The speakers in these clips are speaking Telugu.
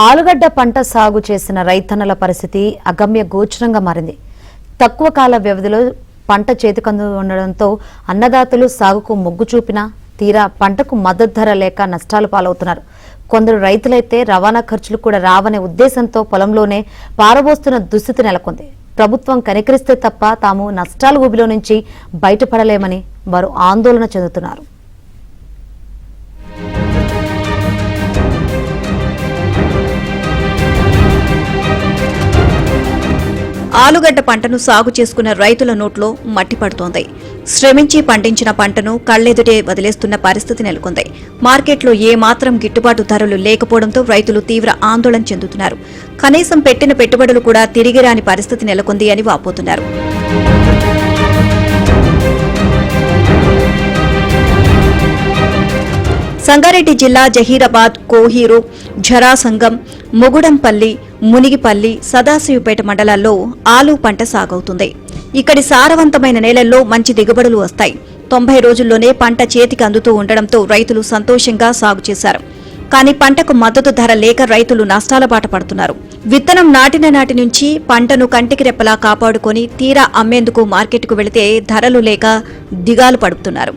ఆలుగడ్డ పంట సాగు చేసిన రైతన్నల పరిస్థితి అగమ్య గోచరంగా మారింది. తక్కువ కాల వ్యవధిలో పంట చేతికందుతుండడంతో అన్నదాతలు సాగుకు మొగ్గు చూపినా తీరా పంటకు మద్దతు ధర లేక నష్టాలు పాలవుతున్నారు. కొందరు రైతులైతే రవాణా ఖర్చులు కూడా రావనే ఉద్దేశంతో పొలంలోనే పారబోస్తున్న దుస్థితి నెలకొంది. ప్రభుత్వం కనికరిస్తే తప్ప తాము నష్టాల ఊబిలో నుంచి బయటపడలేమని వారు ఆందోళన చెందుతున్నారు. ఆలుగడ్డ పంటను సాగు చేసుకున్న రైతుల నోట్లో మట్టి పడుతోంది. శ్రమించి పండించిన పంటను కళ్లెదుటే వదిలేస్తున్న పరిస్థితి నెలకొంది. మార్కెట్లో ఏమాత్రం గిట్టుబాటు ధరలు లేకపోవడంతో రైతులు తీవ్ర ఆందోళన చెందుతున్నారు. కనీసం పెట్టిన పెట్టుబడులు కూడా తిరిగి రాని పరిస్థితి నెలకొంది అని వాపోతున్నారు. సంగారెడ్డి జిల్లా జహీరాబాద్, కోహీరు, ఝరాసంగం, ముగుడంపల్లి, మునిగిపల్లి, సదాశివపేట మండలాల్లో ఆలు పంట సాగవుతుంది. ఇక్కడి సారవంతమైన నేలల్లో మంచి దిగుబడులు వస్తాయి. 90 రోజుల్లోనే పంట చేతికి అందుతూ ఉండడంతో రైతులు సంతోషంగా సాగు చేశారు. కానీ పంటకు మద్దతు ధర లేక రైతులు నష్టాల బాట పడుతున్నారు. విత్తనం నాటిన నాటి నుంచి పంటను కంటికి రెప్పలా కాపాడుకొని తీరా అమ్మేందుకు మార్కెట్కు వెళితే ధరలు లేక దిగాలు పడుతున్నారు.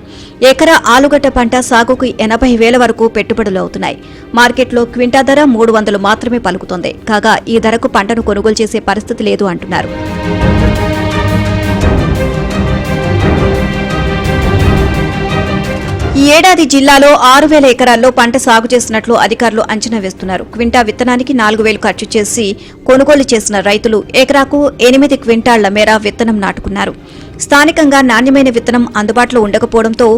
ఎకరా ఆలుగడ్డ పంట సాగుకు 80,000 వరకు పెట్టుబడులు అవుతున్నాయి. మార్కెట్లో క్వింటా ధర 300 మాత్రమే పలుకుతోంది. కాగా ఈ ధరకు పంటను కొనుగోలు చేసే పరిస్థితి లేదు అంటున్నారు. ఈ ఏడాది జిల్లాలో 6,000 ఎకరాల్లో పంట సాగు చేసినట్లు అధికారులు అంచనా వేస్తున్నారు. క్వింటా విత్తనానికి 4,000 ఖర్చు చేసి కొనుగోలు చేసిన రైతులు ఎకరాకు 8 క్వింటాళ్ల మేర విత్తనం నాటుకున్నారు. స్థానికంగా నాణ్యమైన విత్తనం అందుబాటులో ఉండకపోవడంతో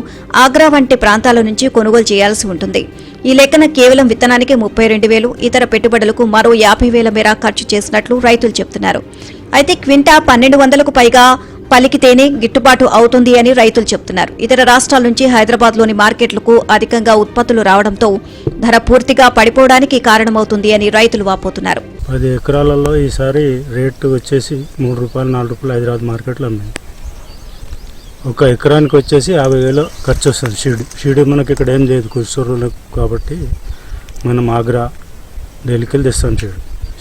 ఆగ్రా వంటి ప్రాంతాల నుంచి కొనుగోలు చేయాల్సి ఉంటుంది. ఈ లెక్కన కేవలం విత్తనానికి 32,000, ఇతర పెట్టుబడులకు మరో 50,000 మేర ఖర్చు చేసినట్లు రైతులు చెబుతున్నారు. అయితే క్వింటా 1,200కు పైగా పలికితేనే గిట్టుబాటు అవుతుంది అని రైతులు చెబుతున్నారు. ఇతర రాష్ట్రాల నుంచి హైదరాబాద్లోని మార్కెట్లకు అధికంగా ఉత్పత్తులు రావడంతో ధర పూర్తిగా పడిపోవడానికి కారణమవుతుంది అని రైతులు వాపోతున్నారు. 10 ఎకరాలలో ఈసారి రేటు వచ్చేసి ₹3, ₹4 హైదరాబాద్ మార్కెట్లో ఉన్నాయి. ఒక ఎకరానికి వచ్చేసి 50,000 ఖర్చు వస్తుంది. షీడ్ మనకి ఇక్కడ ఏం చేయదు, కుర్సూరులో కాబట్టి మనం ఆగ్రా, ఢిల్లీకి తెస్తాం.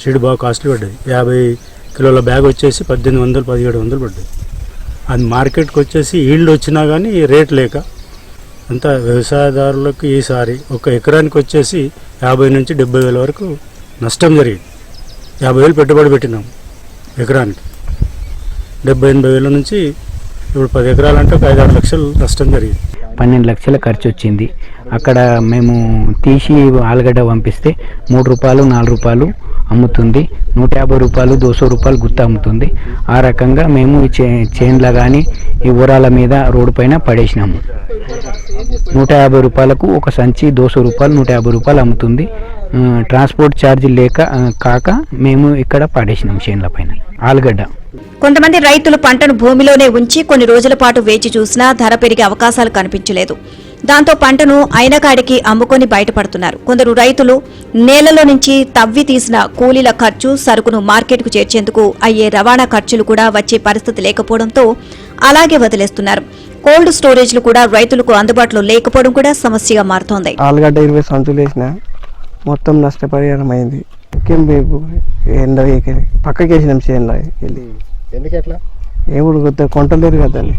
షీడ్ బాగా కాస్ట్లీ పడ్డది. 50 కిలోల బ్యాగ్ వచ్చేసి 1,800, 1,700 పడ్డది. అది మార్కెట్కి వచ్చేసి ఈల్డ్ వచ్చినా కానీ రేట్ లేక అంతా వ్యవసాయదారులకు ఈసారి ఒక ఎకరానికి వచ్చేసి 50,000 నుంచి 70,000 వరకు నష్టం జరిగింది. 50,000 పెట్టుబడి పెట్టినాం ఎకరానికి. 70,000-80,000 నుంచి ఇప్పుడు 10 ఎకరాలంటే ఒక 5-6 లక్షలు నష్టం జరిగింది. 12 లక్షల ఖర్చు వచ్చింది. అక్కడ మేము తీసి ఆలుగడ్డ పంపిస్తే ₹3, ₹4 అమ్ముతుంది. ₹150, ₹200 గుత్త అమ్ముతుంది. ఆ రకంగా మేము చేన్ల కానీ ఈ ఊరాల మీద రోడ్డు పైన పడేసినాము. ₹150కు ఒక సంచి ₹200, ₹150 అమ్ముతుంది. ట్రాన్స్పోర్ట్ ఛార్జీ లేక కాక మేము ఇక్కడ పడేసినాం చేన్ల పైన ఆలుగడ్డ. కొంతమంది రైతులు పంటను భూమిలోనే ఉంచి కొన్ని రోజుల పాటు వేచి చూసినా ధర పెరిగే అవకాశాలు కనిపించలేదు. దాంతో పంటను అయిన కాడికి అమ్ముకొని బయటపడుతున్నారు. కొందరు రైతులు నేలలో నుంచి తవ్వి తీసిన కూలీల ఖర్చు, సరుకును మార్కెట్కు చేర్చేందుకు అయ్యే రవాణా ఖర్చులు కూడా వచ్చే పరిస్థితి లేకపోవడంతో అలాగే వదిలేస్తున్నారు. కోల్డ్ స్టోరేజ్లు కూడా రైతులకు అందుబాటులో లేకపోవడం కూడా సమస్యగా మారుతోంది. ఆలుగడ్డ 20 సంచులు వేసిన మొత్తం నష్టపరిహారం అయింది. పక్కకి వేసినాం చేనులో వెళ్ళి. ఎందుకట్లా ఏముడు కొంటలేరు కదండి.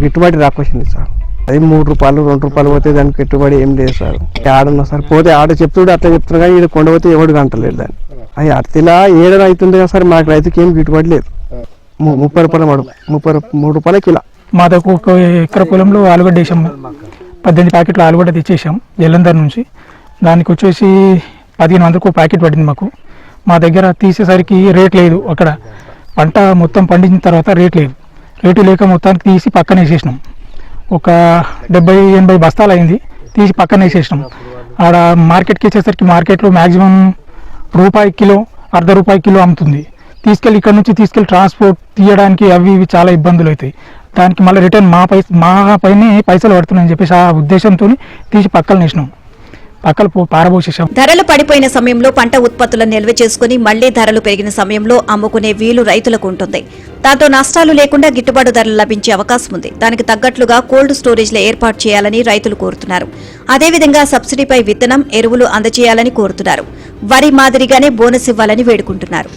గిట్టుబాటు రాకొచ్చింది సార్. అది ₹3, ₹2 పోతే దానికి పెట్టుబడి ఏం లేదు సార్. ఆడున్నా సార్, పోతే ఆడ చెప్తుడు అట్లా చెప్తున్నా కానీ ఇక్కడ కొండ పోతే ఎవడు కంటలేదు దాన్ని. అది అట్లా ఏడాది అవుతుంది కదా సార్. మాకు రైతుకి ఏం గిట్టుబాటు లేదు. ₹30 ₹3 కిలో. మా దగ్గర ఒక ఎకర పొలంలో ఆలుగడ్డ వేసాం. 18 ప్యాకెట్లు ఆలుగడ్డ తెచ్చేసాం జలంధర్ నుంచి. దానికి వచ్చేసి 1500కు ప్యాకెట్ పడింది మాకు. మా దగ్గర తీసేసరికి రేట్ లేదు. అక్కడ పంట మొత్తం పండించిన తర్వాత రేటు లేక మొత్తానికి తీసి పక్కన వేసేసినాం. ఒక 70-80 బస్తాలు అయింది. తీసి పక్కన వేసేసినాం. ఆడ మార్కెట్కి వచ్చేసరికి మార్కెట్లో మ్యాక్సిమం ₹1 కిలో, ₹1.50 కిలో అమ్ముతుంది. తీసుకెళ్ళి ఇక్కడ నుంచి ట్రాన్స్పోర్ట్ తీయడానికి అవి ఇవి చాలా ఇబ్బందులు అవుతాయి. దానికి మళ్ళీ రిటర్న్ మా పైనే పైసలు పడుతున్నాయని చెప్పేసి ఆ ఉద్దేశంతో తీసి పక్కన వేసినాం. పక్కలు పారబోసేసాం. ధరలు పడిపోయిన సమయంలో పంట ఉత్పత్తులను నిల్వ చేసుకుని మళ్లీ ధరలు పెరిగిన సమయంలో అమ్ముకునే వీలు రైతులకు ఉంటుంది. దాంతో నష్టాలు లేకుండా గిట్టుబాటు ధరలు లభించే అవకాశం ఉంది. దానికి తగ్గట్లుగా కోల్డ్ స్టోరేజ్ల ఏర్పాటు చేయాలని రైతులు కోరుతున్నారు. అదేవిధంగా సబ్సిడీపై విత్తనం, ఎరువులు అందజేయాలని కోరుతున్నారు. వరి మాదిరిగానే బోనస్ ఇవ్వాలని వేడుకుంటున్నారు.